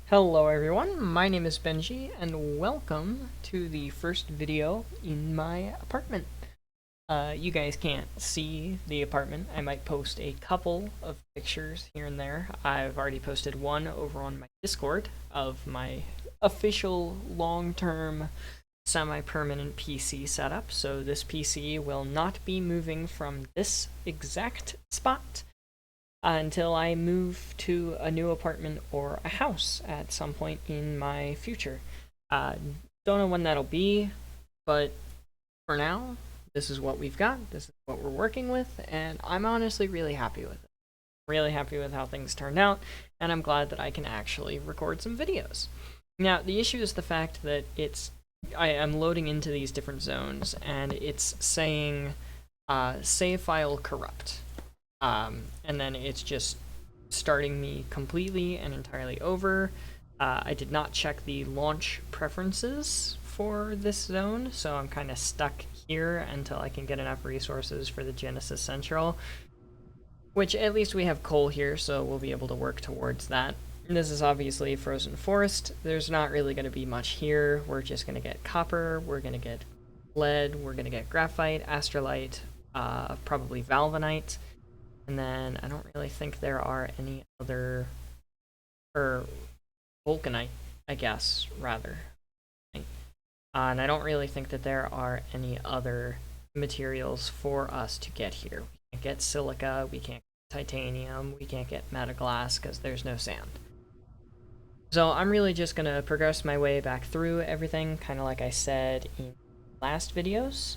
Hello everyone, my name is Benji, and welcome to the first video in my apartment. You guys can't see the apartment. I might post a couple of pictures here and there. I've already posted one over on my Discord of my official long-term semi-permanent PC setup, so this PC will not be moving from this exact spot until I move to a new apartment or a house at some point in my future. Don't know when that'll be, but for now, this is what we've got, this is what we're working with, and I'm honestly really happy with it. Really happy with how things turned out, and I'm glad that I can actually record some videos. Now, the issue is the fact that I am loading into these different zones, and it's saying save file corrupt. And then it's just starting me completely and entirely over. I did not check the launch preferences for this zone, so I'm kind of stuck here until I can get enough resources for the Genesis Central, which at least we have coal here, so we'll be able to work towards that. This is obviously frozen forest. There's not really going to be much here. We're just going to get copper, we're going to get lead, we're going to get graphite, astrolite, probably valvanite. And then I don't really think there are any other, or vulcanite, I guess, rather. And I don't really think that there are any other materials for us to get here. We can't get silica, we can't get titanium, we can't get metaglass because there's no sand. So I'm really just going to progress my way back through everything, kind of like I said in last videos.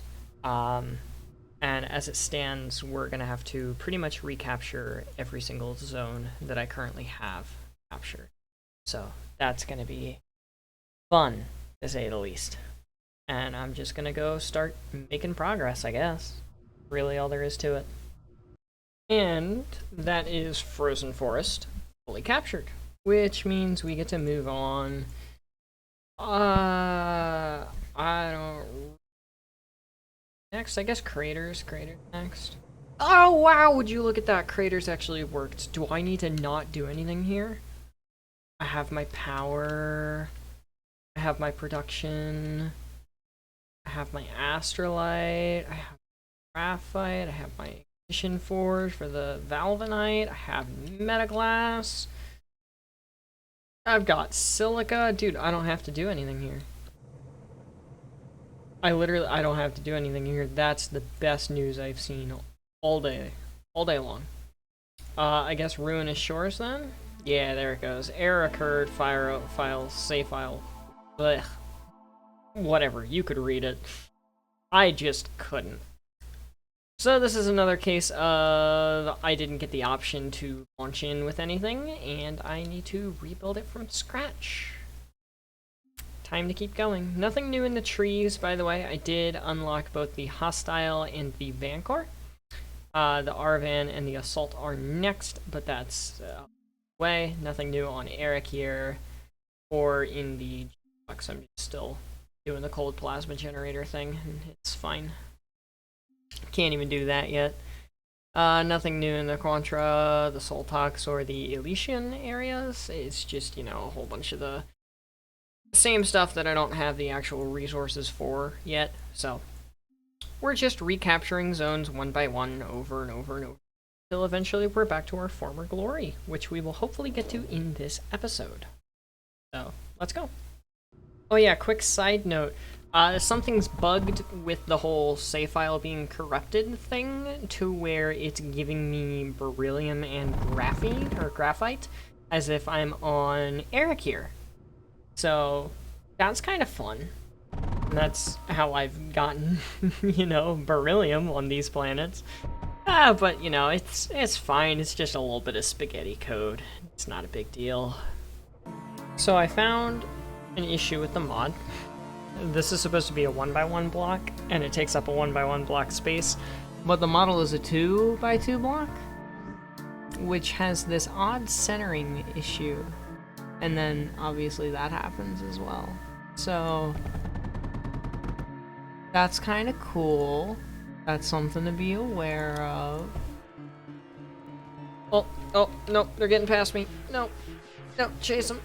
And as it stands, we're going to have to pretty much recapture every single zone that I currently have captured. So that's going to be fun, to say the least. And I'm just going to go start making progress, I guess. Really all there is to it. And that is Frozen Forest fully captured, which means we get to move on. I don't... Next, I guess Craters next. Oh wow, would you look at that, Craters actually worked. Do I need to not do anything here? I have my power, I have my production, I have my astrolite, I have graphite, I have my ignition forge for the valvanite, I have metaglass, I've got silica. Dude, I don't have to do anything here. I don't have to do anything here. That's the best news I've seen all day long. I guess Ruinous Shores then? Yeah, there it goes. Error occurred, file, save file. Blech. Whatever, you could read it. I just couldn't. So this is another case of I didn't get the option to launch in with anything, and I need to rebuild it from scratch. Time to keep going. Nothing new in the trees, by the way. I did unlock both the Hostile and the Vancore. The Arvan and the Assault are next, but that's way. Nothing new on Eric here, or in the box. I'm just still doing the cold plasma generator thing, and it's fine. Can't even do that yet. Nothing new in the Contra, the Soltox, or the Elysian areas. It's just, you know, a whole bunch of the same stuff that I don't have the actual resources for yet, so we're just recapturing zones one by one over and over and over until eventually we're back to our former glory, which we will hopefully get to in this episode. So, let's go. Oh yeah, quick side note. Something's bugged with the whole save file being corrupted thing to where it's giving me beryllium and graphite as if I'm on Eric here. So that's kind of fun. And that's how I've gotten, you know, beryllium on these planets. But, you know, it's fine. It's just a little bit of spaghetti code. It's not a big deal. So I found an issue with the mod. This is supposed to be a 1x1 block, and it takes up a 1x1 block space. But the model is a 2x2 block, which has this odd centering issue. And then, obviously, that happens as well. So, that's kind of cool. That's something to be aware of. Oh, no, they're getting past me. No, chase them.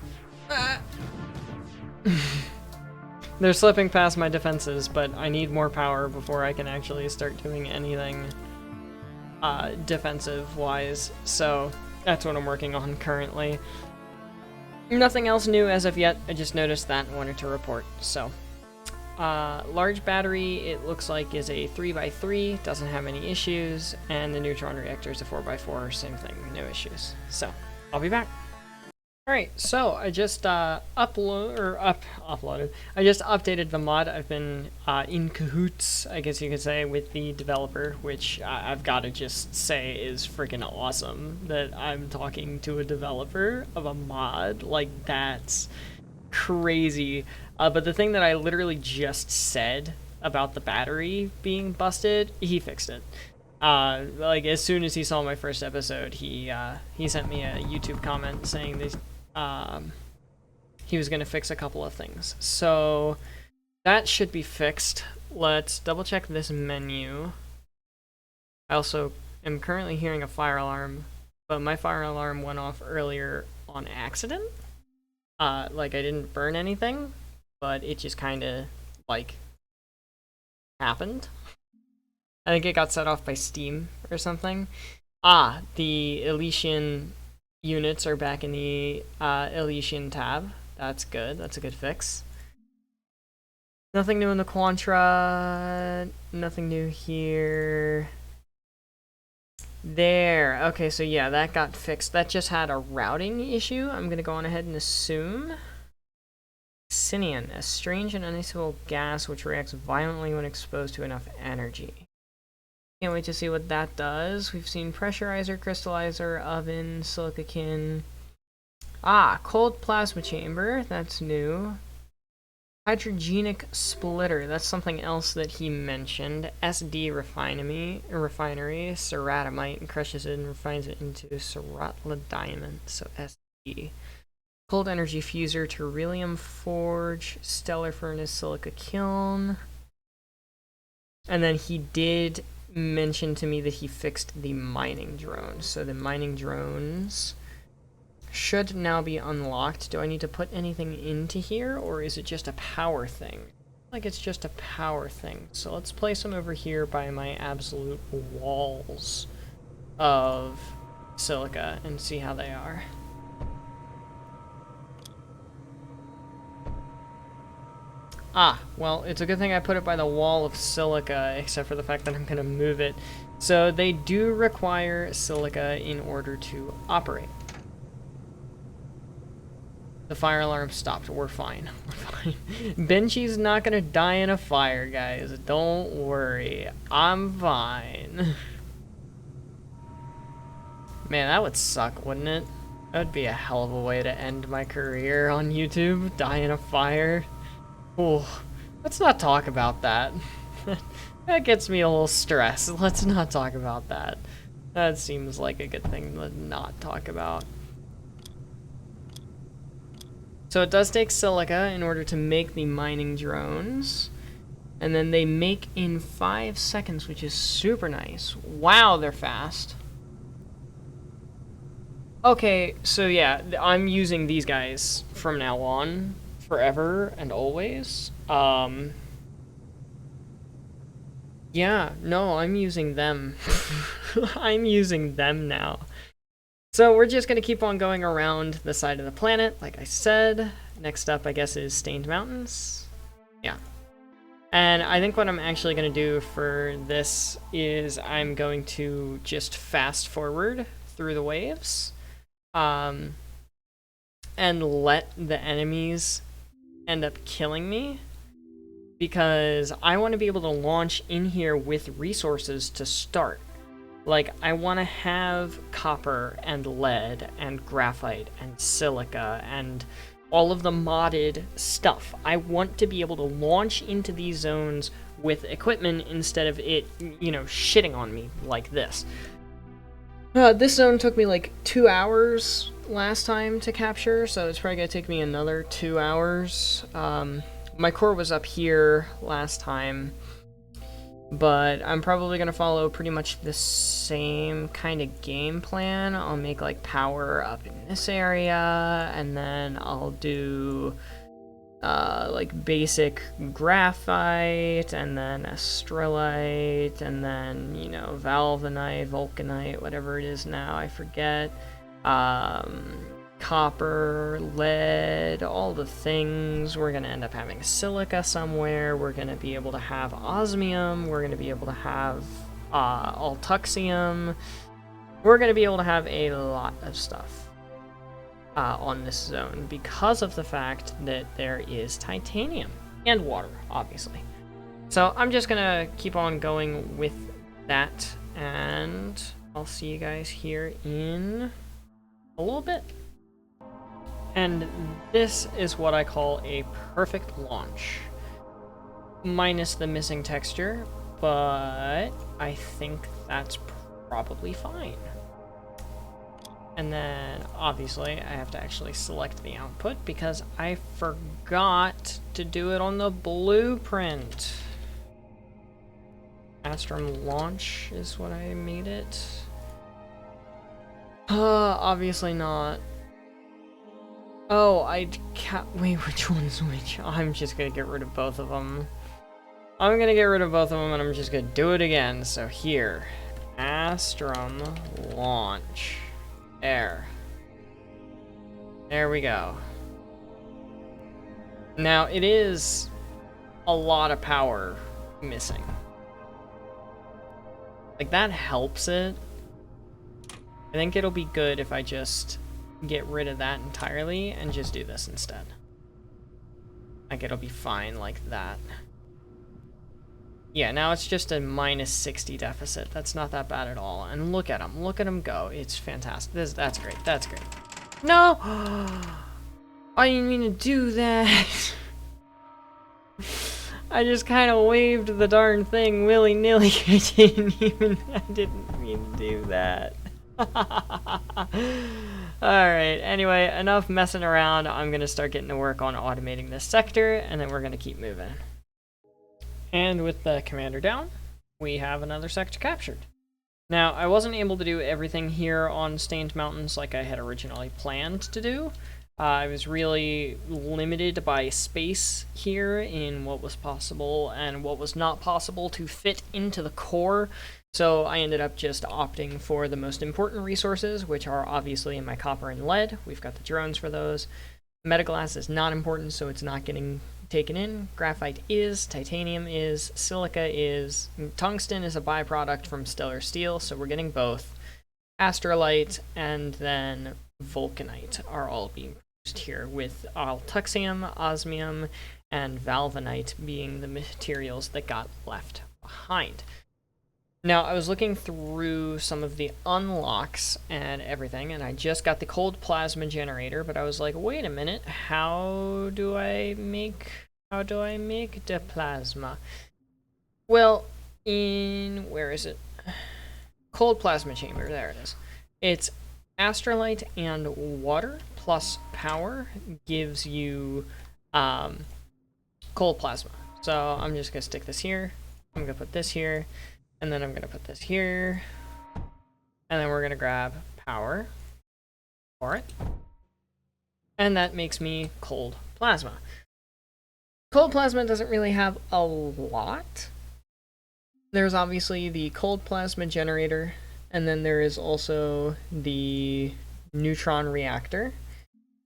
They're slipping past my defenses, but I need more power before I can actually start doing anything defensive-wise, so that's what I'm working on currently. Nothing else new as of yet, I just noticed that and wanted to report, so. Large battery, it looks like, is a 3x3, doesn't have any issues, and the neutron reactor is a 4x4, same thing, no issues. So, I'll be back. Alright, so I just uploaded. I just updated the mod. I've been in cahoots, I guess you could say, with the developer, which I've got to just say is freaking awesome that I'm talking to a developer of a mod. Like, that's crazy. But the thing that I literally just said about the battery being busted, he fixed it. Like, as soon as he saw my first episode, he sent me a YouTube comment saying that he was going to fix a couple of things. So that should be fixed. Let's double check this menu. I also am currently hearing a fire alarm, but my fire alarm went off earlier on accident. Like, I didn't burn anything, but it just kind of, like, happened. I think it got set off by Steam or something. The Elysian units are back in the Elysian tab. That's good. That's a good fix. Nothing new in the Quantra. Nothing new here. There. Okay, so yeah, that got fixed. That just had a routing issue. I'm going to go on ahead and assume. Cynian, a strange and unstable gas which reacts violently when exposed to enough energy. Can't wait to see what that does. We've seen pressurizer, crystallizer, oven, silicakin. Cold plasma chamber. That's new. Hydrogenic splitter. That's something else that he mentioned. SD refinery, ceratomite, and crushes it and refines it into cerotla diamond. So SD. Cold energy fuser, Terrillium forge, stellar furnace, silica kiln. And then he did mention to me that he fixed the mining drones. So the mining drones should now be unlocked. Do I need to put anything into here, or is it just a power thing? Like, it's just a power thing. So let's place them over here by my absolute walls of silica and see how they are. Well, it's a good thing I put it by the wall of silica, except for the fact that I'm going to move it. So they do require silica in order to operate. The fire alarm stopped. We're fine. We're fine. Benji's not going to die in a fire, guys. Don't worry. I'm fine. Man, that would suck, wouldn't it? That would be a hell of a way to end my career on YouTube. Die in a fire. Oh, let's not talk about that. That gets me a little stressed. Let's not talk about that. That seems like a good thing to not talk about. So it does take silica in order to make the mining drones. And then they make in 5 seconds, which is super nice. Wow, they're fast. Okay, so yeah, I'm using these guys from now on. Forever and always. Yeah, no, I'm using them. I'm using them now. So we're just going to keep on going around the side of the planet, like I said. Next up, I guess, is Stained Mountains. Yeah. And I think what I'm actually going to do for this is I'm going to just fast forward through the waves. And let the enemies end up killing me, because I want to be able to launch in here with resources to start. Like, I want to have copper and lead and graphite and silica and all of the modded stuff. I want to be able to launch into these zones with equipment instead of it, you know, shitting on me like this. This zone took me like 2 hours last time to capture, so it's probably gonna take me another 2 hours. My core was up here last time. But I'm probably going to follow pretty much the same kind of game plan. I'll make like power up in this area, and then I'll do like basic graphite, and then astrolite, and then, you know, valvanite, vulcanite, whatever it is now, I forget. Copper, lead, all the things. We're going to end up having silica somewhere. We're going to be able to have osmium. We're going to be able to have altuxium. We're going to be able to have a lot of stuff on this zone because of the fact that there is titanium and water, obviously. So I'm just going to keep on going with that, and I'll see you guys here in a little bit. And this is what I call a perfect launch. Minus the missing texture, but I think that's probably fine. And then, obviously, I have to actually select the output because I forgot to do it on the blueprint. Astrum launch is what I made it. Obviously not. Oh, I can't. Wait, which one's which? I'm just gonna get rid of both of them. I'm gonna get rid of both of them, and I'm just gonna do it again. So here, Astrum launch. There we go. Now, it is a lot of power missing. Like, that helps it. I think it'll be good if I just get rid of that entirely and just do this instead. Like, it'll be fine like that. Yeah, now it's just a minus 60 deficit. That's not that bad at all. And look at him go. It's fantastic. That's great. That's great. No! I didn't mean to do that. I just kind of waved the darn thing willy-nilly. I didn't mean to do that. Alright, anyway, enough messing around. I'm going to start getting to work on automating this sector, and then we're going to keep moving. And with the commander down, we have another sector captured. Now, I wasn't able to do everything here on Stained Mountains like I had originally planned to do. I was really limited by space here in what was possible and what was not possible to fit into the core. So I ended up just opting for the most important resources, which are obviously in my copper and lead. We've got the drones for those. Metaglass is not important, so it's not getting taken in. Graphite is, titanium is, silica is, tungsten is a byproduct from stellar steel, so we're getting both. Astrolite and then vulcanite are all being produced here, with altuxium, osmium, and valvanite being the materials that got left behind. Now, I was looking through some of the unlocks and everything, and I just got the cold plasma generator, but I was like, wait a minute, how do I make the plasma? Well, where is it? Cold plasma chamber, there it is. It's astrolite and water plus power gives you cold plasma. So I'm just gonna stick this here. I'm gonna put this here. And then I'm going to put this here. And then we're going to grab power for it. And that makes me cold plasma. Cold plasma doesn't really have a lot. There's obviously the cold plasma generator. And then there is also the neutron reactor.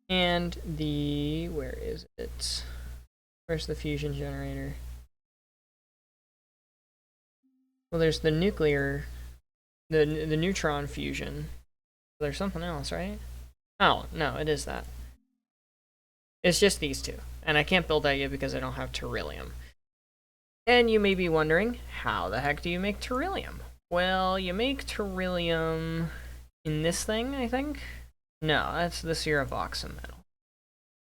And the... where is it? Where's the fusion generator? Well, there's the nuclear, the neutron fusion. There's something else, right? Oh, no, it is that. It's just these two. And I can't build that yet because I don't have beryllium. And you may be wondering, how the heck do you make beryllium? Well, you make beryllium in this thing, I think? No, that's the cerovoxim metal.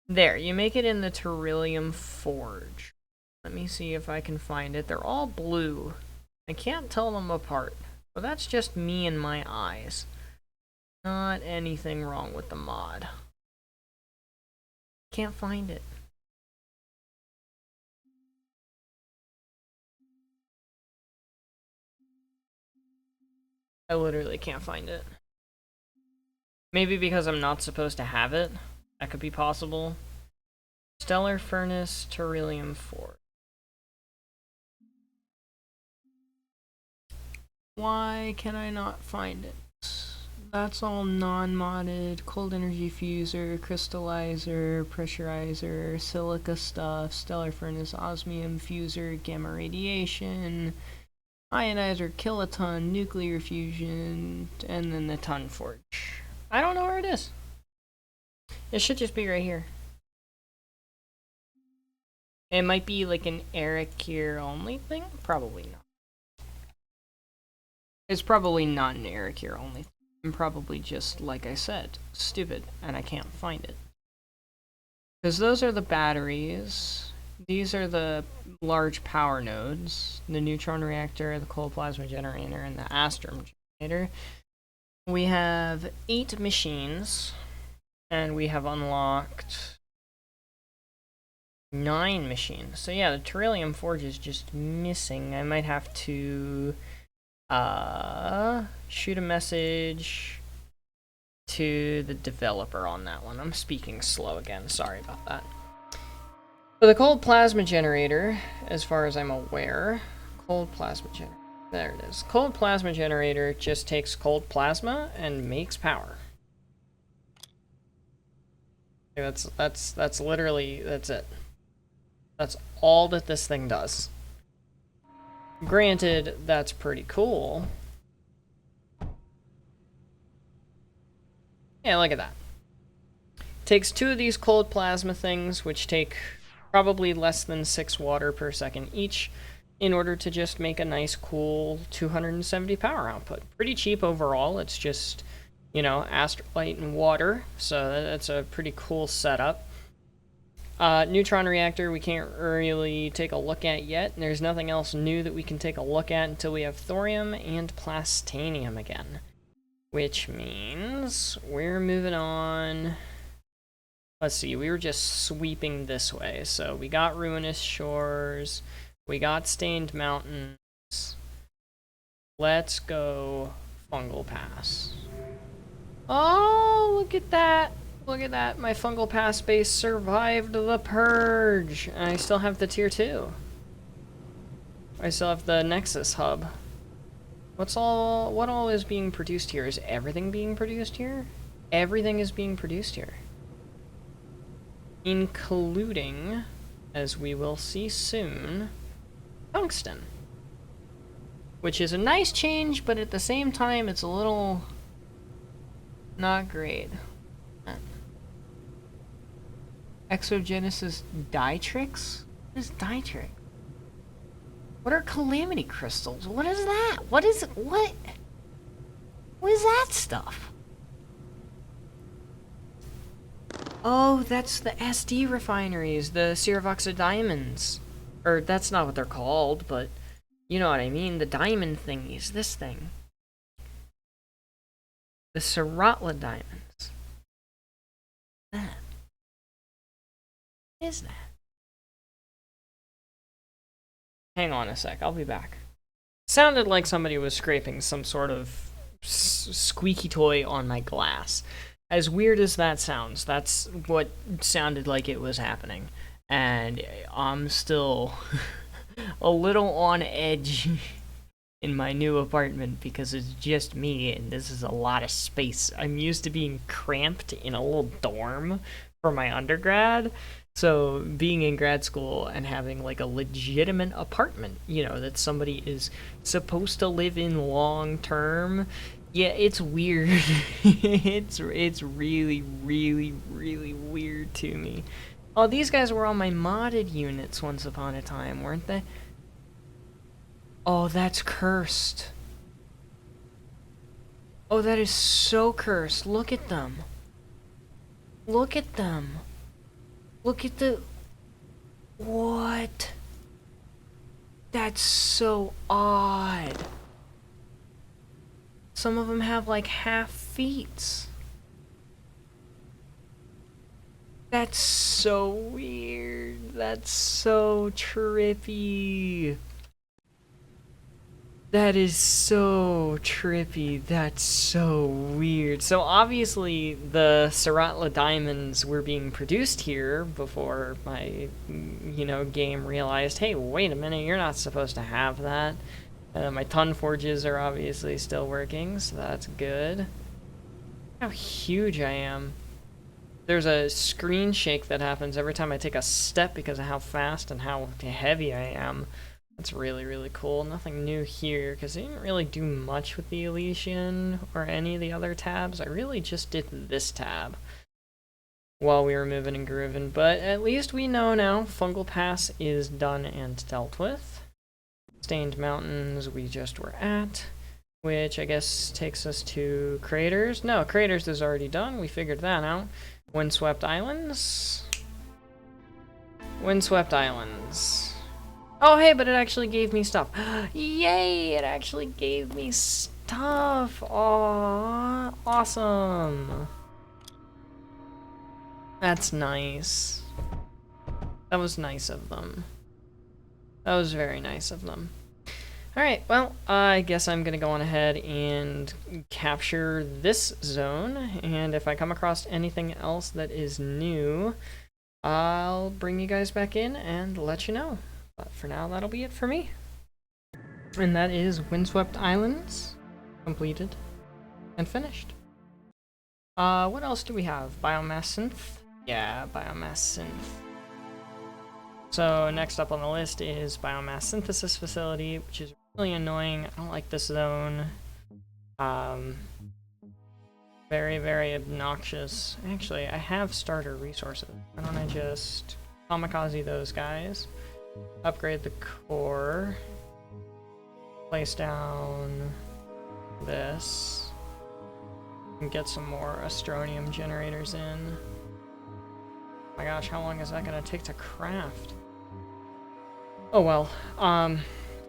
There, you make it in the beryllium forge. Let me see if I can find it. They're all blue. I can't tell them apart, but that's just me and my eyes. Not anything wrong with the mod. Can't find it. I literally can't find it. Maybe because I'm not supposed to have it. That could be possible. Stellar Furnace, Beryllium Forge. Why can I not find it? That's all non-modded. Cold Energy Fuser, Crystallizer, Pressurizer, Silica Stuff, Stellar Furnace, Osmium Fuser, Gamma Radiation, Ionizer, Kiloton, Nuclear Fusion, and then the Ton Forge. I don't know where it is. It should just be right here. It might be like an Eric here only thing? Probably not. It's probably not an Eric here only thing. I'm probably just, like I said, stupid, and I can't find it. Because those are the batteries. These are the large power nodes. The neutron reactor, the cold plasma generator, and the astrum generator. We have 8 machines, and we have unlocked 9 machines. So yeah, the Beryllium Forge is just missing. I might have to shoot a message to the developer on that one. I'm speaking slow again, sorry about that. For the cold plasma generator, as far as I'm aware, cold plasma generator, there it is. Cold plasma generator just takes cold plasma and makes power. That's literally, that's it. That's all that this thing does. Granted, that's pretty cool. Yeah, look at that. Takes 2 of these cold plasma things, which take probably less than 6 water per second each, in order to just make a nice, cool 270 power output. Pretty cheap overall. It's just, you know, astrolite and water, so that's a pretty cool setup. Neutron reactor we can't really take a look at yet. There's nothing else new that we can take a look at until we have thorium and plastanium again. Which means we're moving on. Let's see, we were just sweeping this way. So we got Ruinous Shores, we got Stained Mountains. Let's go Fungal Pass. Oh, look at that. Look at that, my Fungal Pass base survived the purge. And I still have the tier 2. I still have the Nexus hub. What all is being produced here? Is everything being produced here? Everything is being produced here. Including, as we will see soon, tungsten. Which is a nice change, but at the same time it's a little not great. Exogenesis Dietrix? What is Dietrix? What are calamity crystals? What is that? What is that stuff? Oh, that's the SD refineries, the Siravoxa diamonds. Or that's not what they're called, but you know what I mean, the diamond thingies, this thing. The Saratla diamonds. That. What is that? Hang on a sec, I'll be back. Sounded like somebody was scraping some sort of squeaky toy on my glass. As weird as that sounds, that's what sounded like it was happening. And I'm still a little on edge in my new apartment because it's just me and this is a lot of space. I'm used to being cramped in a little dorm for my undergrad. So being in grad school and having like a legitimate apartment, you know, that somebody is supposed to live in long term, yeah, it's weird. it's really, really, really weird to me. Oh, these guys were on my modded units once upon a time, weren't they? Oh, that's cursed. Oh, that is so cursed. Look at them. Look at them. Look at the... What? That's so odd. Some of them have like half feet. That's so weird. That's so trippy. That is so trippy. That's so weird. So obviously the Saratla diamonds were being produced here before my, game realized, hey, wait a minute, you're not supposed to have that. My ton forges are obviously still working, so that's good. How huge I am. There's a screen shake that happens every time I take a step because of how fast and how heavy I am. That's really, really cool. Nothing new here, because I didn't really do much with the Elysian or any of the other tabs. I really just did this tab while we were moving and grooving. But at least we know now Fungal Pass is done and dealt with. Stained Mountains we just were at, which I guess takes us to Craters. No, Craters is already done. We figured that out. Windswept Islands. Windswept Islands. Oh, hey, but it actually gave me stuff. Yay, it actually gave me stuff. Aww, awesome. That's nice. That was nice of them. That was very nice of them. Alright, well, I guess I'm going to go on ahead and capture this zone. And if I come across anything else that is new, I'll bring you guys back in and let you know. But for now, that'll be it for me. And that is Windswept Islands, completed and finished. What else do we have? Biomass synth? Yeah, biomass synth. So next up on the list is biomass synthesis facility, which is really annoying. I don't like this zone. Very, very obnoxious. Actually, I have starter resources. Why don't I just kamikaze those guys? Upgrade the core. Place down this. And get some more astronium generators in. Oh my gosh, how long is that gonna take to craft? Oh well.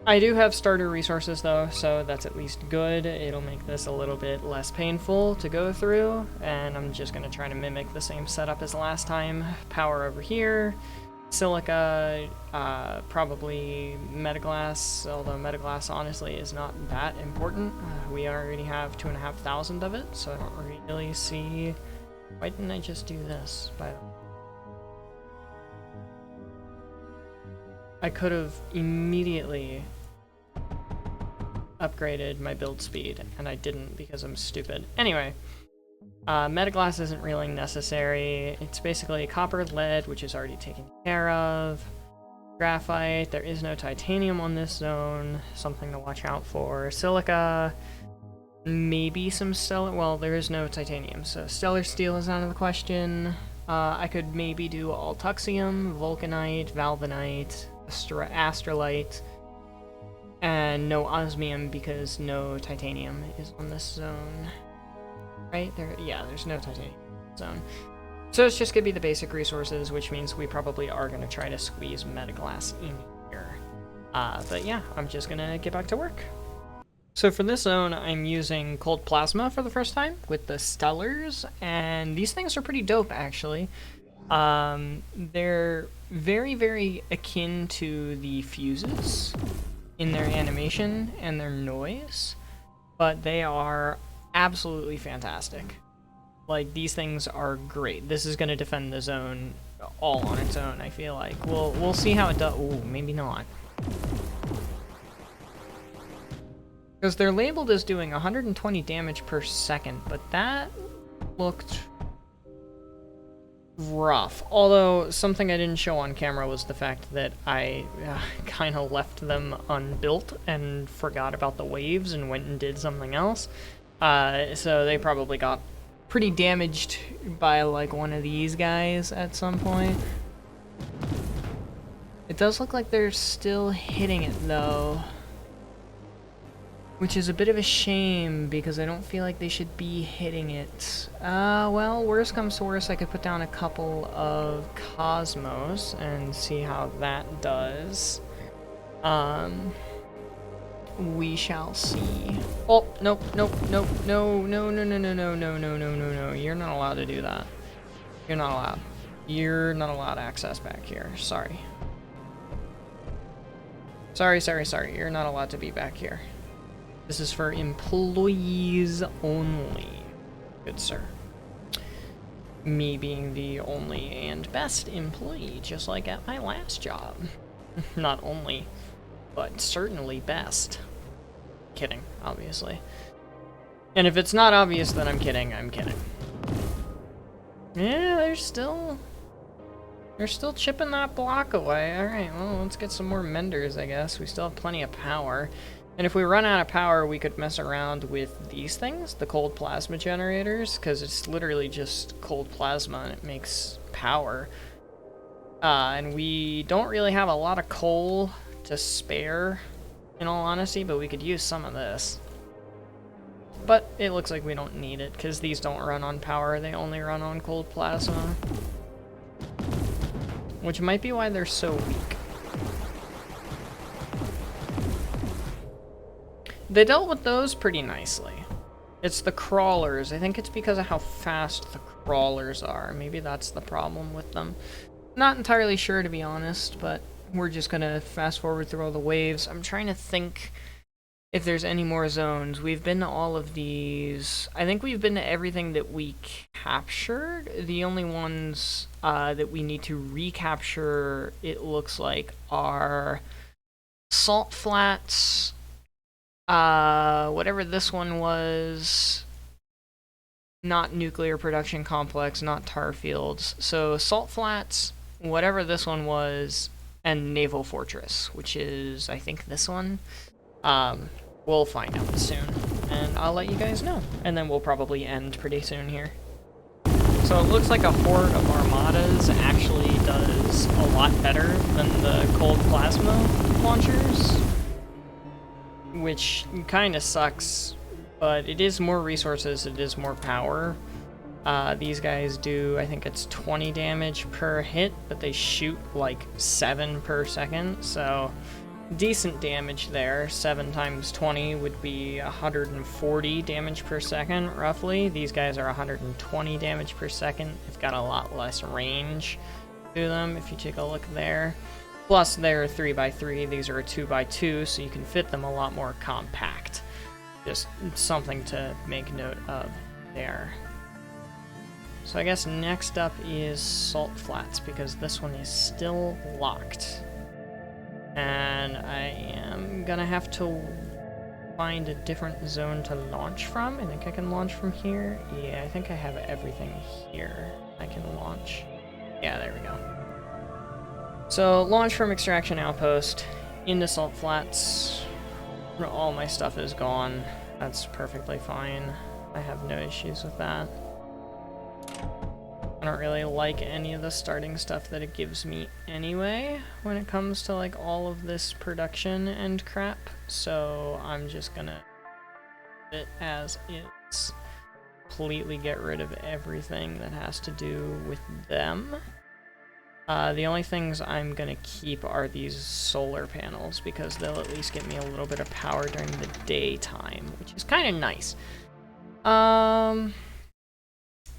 I do have starter resources though, so that's at least good. It'll make this a little bit less painful to go through, and I'm just gonna try to mimic the same setup as last time. Power over here. Silica, probably metaglass, although metaglass honestly is not that important. We already have 2,500 of it, so I don't really see... Why didn't I just do this, by the way? I could have immediately upgraded my build speed, and I didn't because I'm stupid. Anyway. Metaglass isn't really necessary. It's basically copper, lead, which is already taken care of. Graphite, there is no titanium on this zone. Something to watch out for. Silica, maybe some stellar... Well, there is no titanium, so stellar steel is out of the question. I could maybe do altuxium, vulcanite, valvanite, astrolite, and no osmium because no titanium is on this zone. Right? There's no titanium zone. So it's just gonna be the basic resources, which means we probably are gonna try to squeeze metaglass in here. But yeah, I'm just gonna get back to work. So for this zone, I'm using cold plasma for the first time with the stellars, and these things are pretty dope actually. They're very, very akin to the fuses in their animation and their noise, but they are absolutely fantastic. Like, these things are great. This is going to defend the zone all on its own, I feel like. We'll see how it does. Ooh, maybe not. Because they're labeled as doing 120 damage per second, but that looked rough. Although, something I didn't show on camera was the fact that I kind of left them unbuilt and forgot about the waves and went and did something else. So they probably got pretty damaged by like one of these guys at some point. It does look like they're still hitting it though, which is a bit of a shame because I don't feel like they should be hitting it. Well, worst comes to worst, I could put down a couple of Cosmos and see how that does. We shall see. Oh, nope, nope, nope, no, no, no, no, no, no, no, no, no, no, no. You're not allowed to do that. You're not allowed. You're not allowed access back here. Sorry. Sorry. You're not allowed to be back here. This is for employees only. Good sir. Me being the only and best employee, just like at my last job. Not only, but certainly best. Kidding, obviously. And if it's not obvious that I'm kidding, I'm kidding. Yeah, they're still chipping that block away. Alright, well, let's get some more menders, I guess. We still have plenty of power. And if we run out of power, we could mess around with these things, the cold plasma generators, because it's literally just cold plasma and it makes power. And we don't really have a lot of coal to spare, in all honesty, but we could use some of this. But it looks like we don't need it, because these don't run on power, they only run on cold plasma. Which might be why they're so weak. They dealt with those pretty nicely. It's the crawlers. I think it's because of how fast the crawlers are. Maybe that's the problem with them. Not entirely sure, to be honest, but we're just gonna fast forward through all the waves. I'm trying to think if there's any more zones. We've been to all of these. I think we've been to everything that we captured. The only ones that we need to recapture, it looks like, are Salt Flats, whatever this one was, not Nuclear Production Complex, not tar fields. So Salt Flats, whatever this one was, and Naval Fortress, which is, I think, this one. We'll find out soon, and I'll let you guys know. And then we'll probably end pretty soon here. So it looks like a horde of armadas actually does a lot better than the cold plasma launchers, which kind of sucks, but it is more resources, it is more power. These guys do, I think it's 20 damage per hit, but they shoot like 7 per second, so decent damage there. 7 times 20 would be 140 damage per second, roughly. These guys are 120 damage per second. They've got a lot less range to them, if you take a look there. Plus, they're 3x3, these are a 2x2, so you can fit them a lot more compact. Just something to make note of there. So I guess next up is Salt Flats, because this one is still locked. And I am gonna have to find a different zone to launch from. I think I can launch from here. Yeah, I think I have everything here I can launch. Yeah, there we go. So, launch from Extraction Outpost into Salt Flats. All my stuff is gone. That's perfectly fine. I have no issues with that. I don't really like any of the starting stuff that it gives me anyway when it comes to like all of this production and crap, so I'm just gonna leave it as is. Completely get rid of everything that has to do with them. The only things I'm gonna keep are these solar panels, because they'll at least get me a little bit of power during the daytime, which is kind of nice.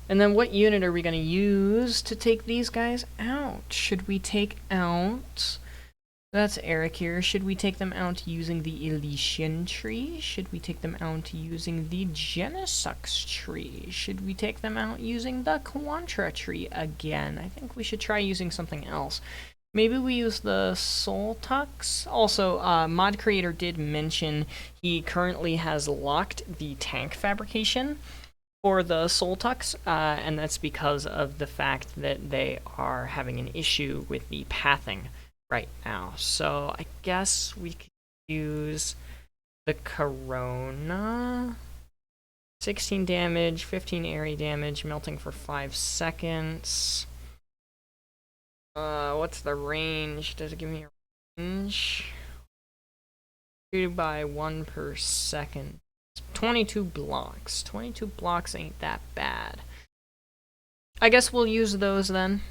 And then what unit are we going to use to take these guys out? Should we take out... That's Eric here. Should we take them out using the Elysian tree? Should we take them out using the Genesux tree? Should we take them out using the Quantra tree again? I think we should try using something else. Maybe we use the Soltux. Also, Mod Creator did mention he currently has locked the tank fabrication for the Soltux, and that's because of the fact that they are having an issue with the pathing right now. So I guess we could use the Corona. 16 damage, 15 area damage, melting for 5 seconds. What's the range? Does it give me a range? 2 by 1 per second. 22 blocks. 22 blocks ain't that bad. I guess we'll use those then.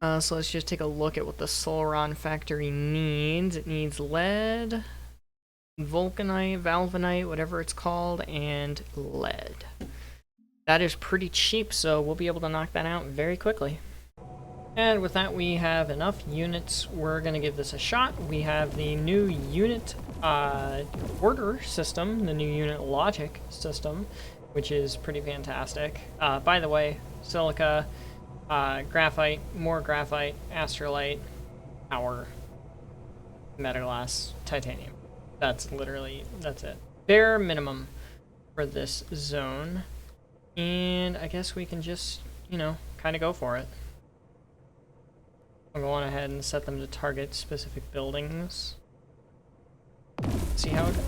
So let's just take a look at what the Solron factory needs. It needs lead, vulcanite, valvanite, whatever it's called, and lead. That is pretty cheap, so we'll be able to knock that out very quickly. And with that, we have enough units. We're going to give this a shot. We have the new unit order system, the new unit logic system, which is pretty fantastic. By the way, silica, graphite, more graphite, astrolite, power, metaglass, titanium. That's it. Bare minimum for this zone. And I guess we can just, you know, kind of go for it. I'll go on ahead and set them to target specific buildings. See how it goes.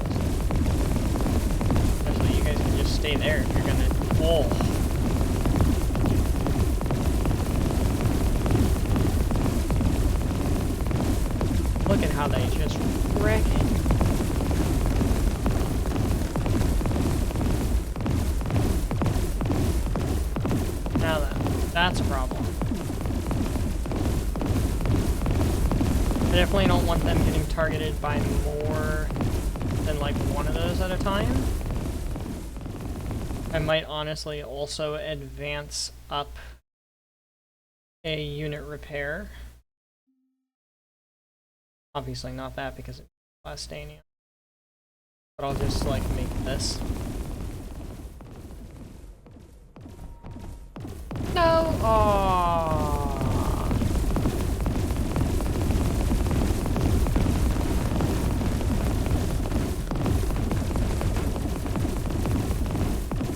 Actually, you guys can just stay there if you're gonna. Oh. Look at how they just wreck it. Now that's a problem. I definitely don't want them getting targeted by more than like one of those at a time. I might honestly also advance up a unit repair. Obviously not that because it's plastanium. But I'll just like make this. No! Aww.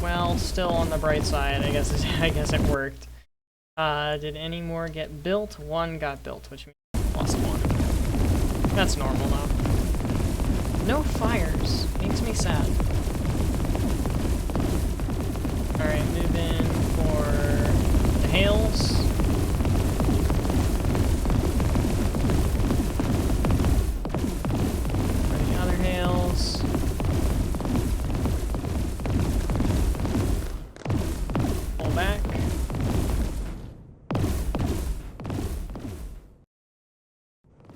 Well, still on the bright side, I guess it worked. Did any more get built? One got built, which means plus one. That's normal though. No fires. Makes me sad. Alright, move in for the hails. For the other hails. Pull back.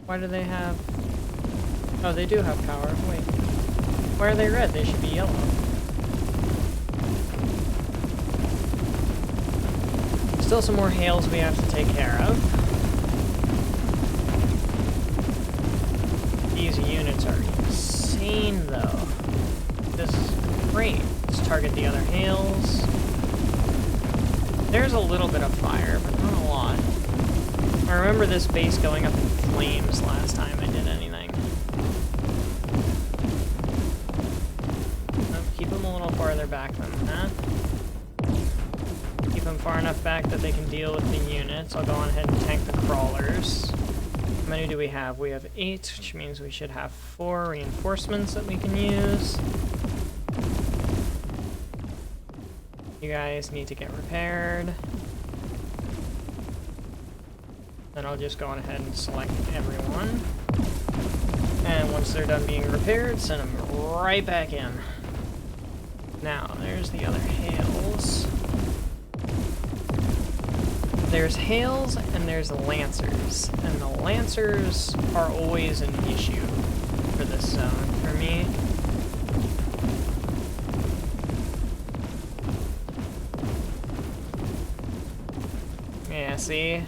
Why do they have... Oh, they do have power. Wait. Why are they red? They should be yellow. Still some more hails we have to take care of. These units are insane, though. This is great. Let's target the other hails. There's a little bit of fire, but not a lot. I remember this base going up in flames last time I did anything. Oh, keep them a little farther back than that. Keep them far enough back that they can deal with the units. I'll go on ahead and tank the crawlers. How many do we have? We have 8, which means we should have 4 reinforcements that we can use. You guys need to get repaired. Then I'll just go on ahead and select everyone. And once they're done being repaired, send them right back in. Now, there's the other hails. There's hails and there's lancers. And the lancers are always an issue for this zone for me. Yeah, see?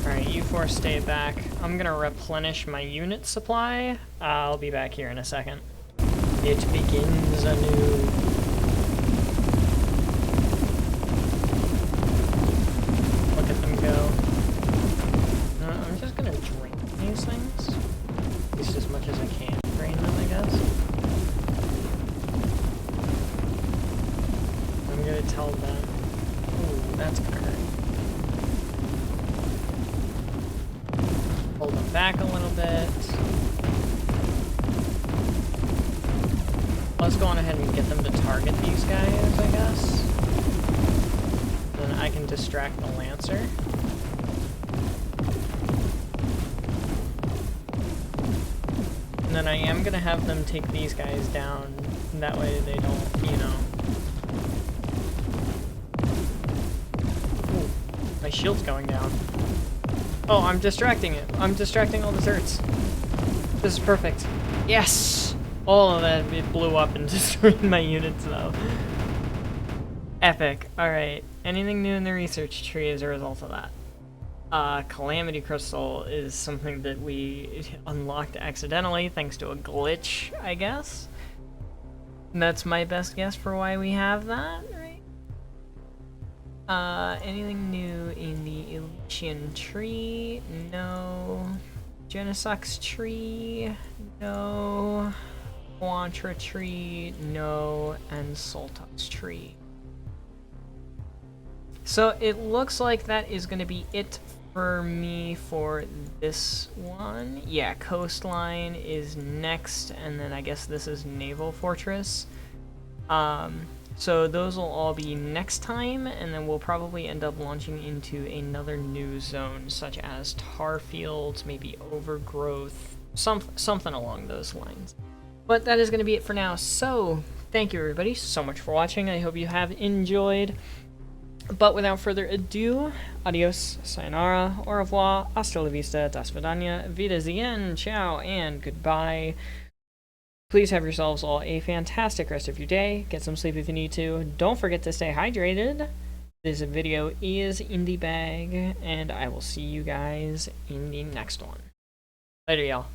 Alright, you four stay back. I'm gonna replenish my unit supply. I'll be back here in a second. It begins anew. Look at them go. I'm just gonna drain these things. At least as much as I can drain them, I guess. I'm gonna tell them. Ooh, that's gonna hurt. Hold them back a little bit. Let's go on ahead and get them to target these guys, I guess. Then I can distract the Lancer. And then I am gonna have them take these guys down. That way they don't, you know. Ooh, my shield's going down. Oh, I'm distracting it. I'm distracting all the turrets. This is perfect. Yes! All of that, it blew up and destroyed my units, though. Epic. Alright. Anything new in the research tree as a result of that? Calamity Crystal is something that we unlocked accidentally thanks to a glitch, I guess. And that's my best guess for why we have that, right? Anything new in the Elysian tree? No. Genesux tree? No. Quantra tree? No. And Soltux tree. So it looks like that is going to be it for me for this one. Yeah, Coastline is next, and then I guess this is Naval Fortress. So those will all be next time, and then we'll probably end up launching into another new zone, such as tar fields, maybe overgrowth, something along those lines. But that is going to be it for now, so thank you everybody so much for watching. I hope you have enjoyed. But without further ado, adios, sayonara, au revoir, hasta la vista, das vidania, wiedersehen, ciao, and goodbye. Please have yourselves all a fantastic rest of your day. Get some sleep if you need to. Don't forget to stay hydrated. This video is in the bag, and I will see you guys in the next one. Later, y'all.